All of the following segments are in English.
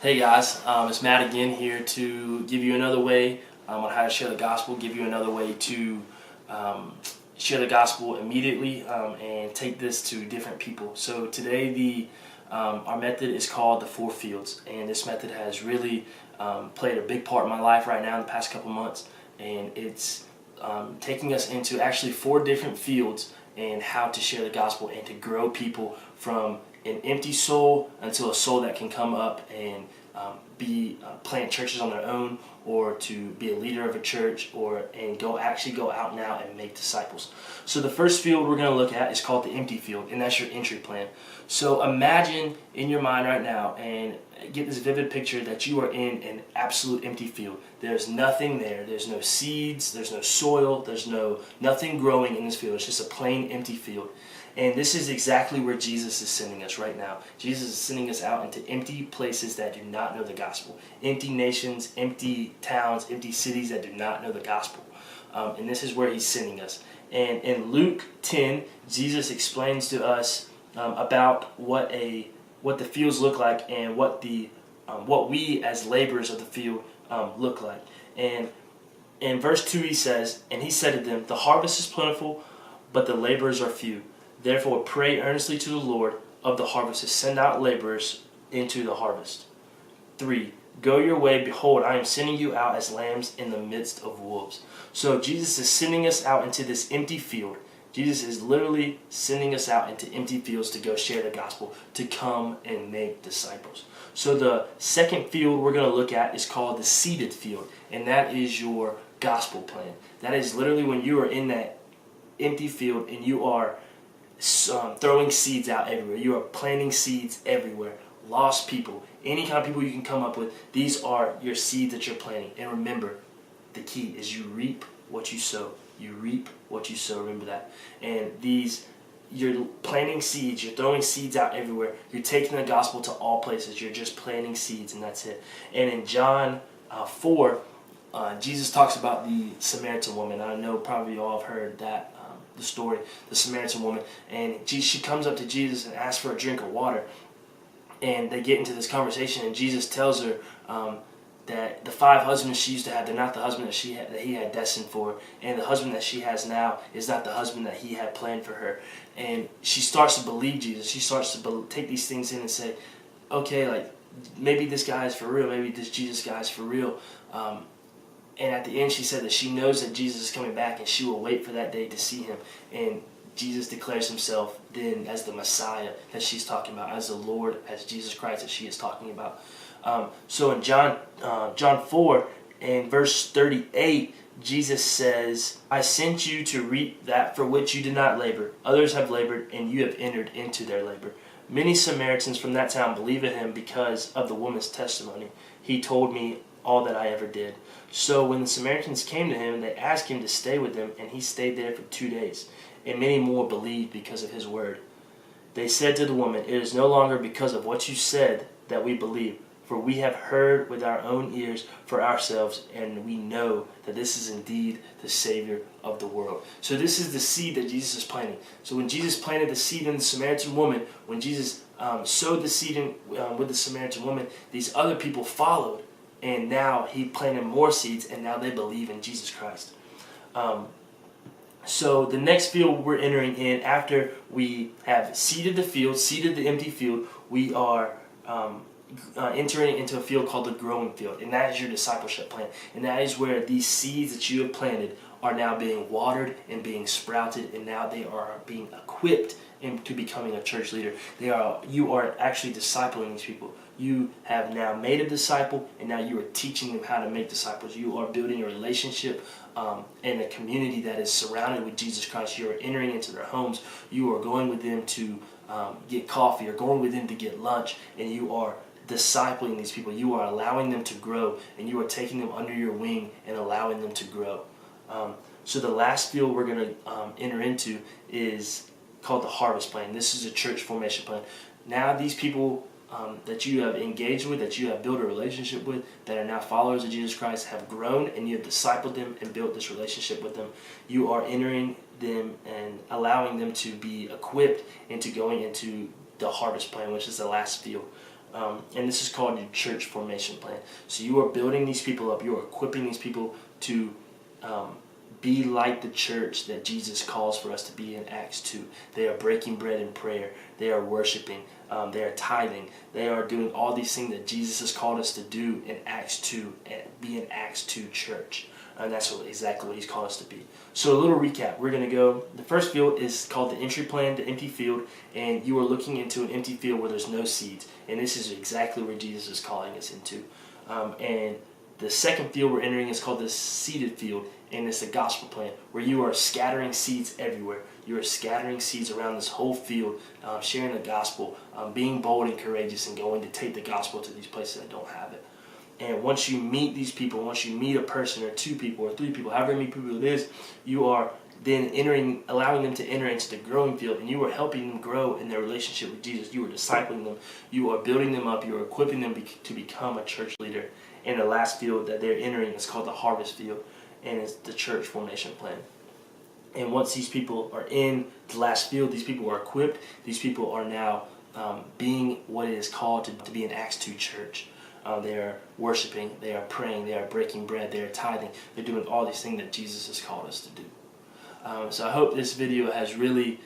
Hey guys, it's Matt again here to give you another way on how to share the gospel, give you another way to share the gospel immediately and take this to different people. So today our method is called the Four Fields, and this method has really played a big part in my life right now in the past couple months, and it's taking us into actually 4 different fields and how to share the gospel and to grow people from an empty soul until a soul that can come up and plant churches on their own, or to be a leader of a church, and go out now and make disciples. So the first field we're going to look at is called the empty field, and that's your entry plan. So imagine in your mind right now and get this vivid picture that you are in an absolute empty field. There's nothing there. There's no seeds, there's no soil, there's nothing growing in this field. It's just a plain empty field. And this is exactly where Jesus is sending us right now. Jesus is sending us out into empty places that do not know the gospel. Empty nations, empty towns, empty cities that do not know the gospel. And this is where he's sending us. And in Luke 10, Jesus explains to us about what the fields look like and what we as laborers of the field look like. And in verse 2 he says, "And he said to them, the harvest is plentiful, but the laborers are few. Therefore pray earnestly to the Lord of the harvest to send out laborers into the harvest." 3. "Go your way, behold, I am sending you out as lambs in the midst of wolves." So Jesus is sending us out into this empty field. Jesus is literally sending us out into empty fields to go share the gospel, to come and make disciples. So the second field we're going to look at is called the seeded field, and that is your gospel plan. That is literally when you are in that empty field and you are throwing seeds out everywhere. You are planting seeds everywhere. Lost people, any kind of people you can come up with, these are your seeds that you're planting. And remember, the key is you reap what you sow. You reap what you sow. Remember that. And you're planting seeds. You're throwing seeds out everywhere. You're taking the gospel to all places. You're just planting seeds, and that's it. And in John 4, Jesus talks about the Samaritan woman. I know probably you all have heard that. The story, the Samaritan woman, and she comes up to Jesus and asks for a drink of water, and they get into this conversation, and Jesus tells her that the 5 husbands she used to have, they're not the husband that he had destined for, and the husband that she has now is not the husband that he had planned for her. And she starts to believe Jesus. She starts to take these things in and say, okay, like maybe this guy is for real, maybe this Jesus guy is for real. And at the end, she said that she knows that Jesus is coming back and she will wait for that day to see him. And Jesus declares himself then as the Messiah that she's talking about, as the Lord, as Jesus Christ that she is talking about. So in John 4, in verse 38, Jesus says, "I sent you to reap that for which you did not labor. Others have labored, and you have entered into their labor." Many Samaritans from that town believe in him because of the woman's testimony. "He told me all that I ever did." So when the Samaritans came to him, they asked him to stay with them, and he stayed there for 2 days. And many more believed because of his word. They said to the woman, "It is no longer because of what you said that we believe, for we have heard with our own ears for ourselves, and we know that this is indeed the Savior of the world." So this is the seed that Jesus is planting. So when Jesus planted the seed in the Samaritan woman, when Jesus sowed the seed with the Samaritan woman, these other people followed. And now he planted more seeds, and now they believe in Jesus Christ. So the next field we're entering in, after we have seeded the field, seeded the empty field, we are entering into a field called the growing field. And that is your discipleship plan. And that is where these seeds that you have planted are now being watered and being sprouted, and now they are being equipped into becoming a church leader. You are actually discipling these people. You have now made a disciple, and now you are teaching them how to make disciples. You are building a relationship and a community that is surrounded with Jesus Christ. You are entering into their homes. You are going with them to get coffee, or going with them to get lunch, and you are discipling these people. You are allowing them to grow, and you are taking them under your wing and allowing them to grow. So the last field we're going to enter into is called the harvest plan. This is a church formation plan. Now these people that you have engaged with, that you have built a relationship with, that are now followers of Jesus Christ, have grown, and you have discipled them and built this relationship with them. You are entering them and allowing them to be equipped into going into the harvest plan, which is the last field. And this is called your church formation plan. So you are building these people up. You are equipping these people to be like the church that Jesus calls for us to be in Acts 2. They are breaking bread in prayer. They are worshiping. They are tithing. They are doing all these things that Jesus has called us to do in Acts 2 and be an Acts 2 church. And that's exactly what he's called us to be. So a little recap. We're going to go, the first field is called the entry plan, the empty field, and you are looking into an empty field where there's no seeds. And this is exactly where Jesus is calling us into. And the second field we're entering is called the seeded field, and it's the gospel plan, where you are scattering seeds everywhere. You are scattering seeds around this whole field, sharing the gospel, being bold and courageous, and going to take the gospel to these places that don't have it. And once you meet these people, once you meet a person or two people or three people, however many people it is, you are then allowing them to enter into the growing field, and you are helping them grow in their relationship with Jesus. You are discipling them. You are building them up. You are equipping them to become a church leader. And the last field that they're entering is called the harvest field, and it's the church formation plan. And once these people are in the last field, these people are equipped. These people are now being what it is called to be an Acts 2 church. They are worshiping, they are praying, they are breaking bread, they are tithing. They're doing all these things that Jesus has called us to do. So I hope this video has really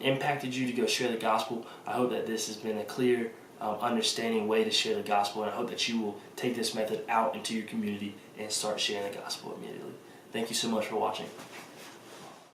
impacted you to go share the gospel. I hope that this has been a clear, understanding way to share the gospel, and I hope that you will take this method out into your community and start sharing the gospel immediately. Thank you so much for watching.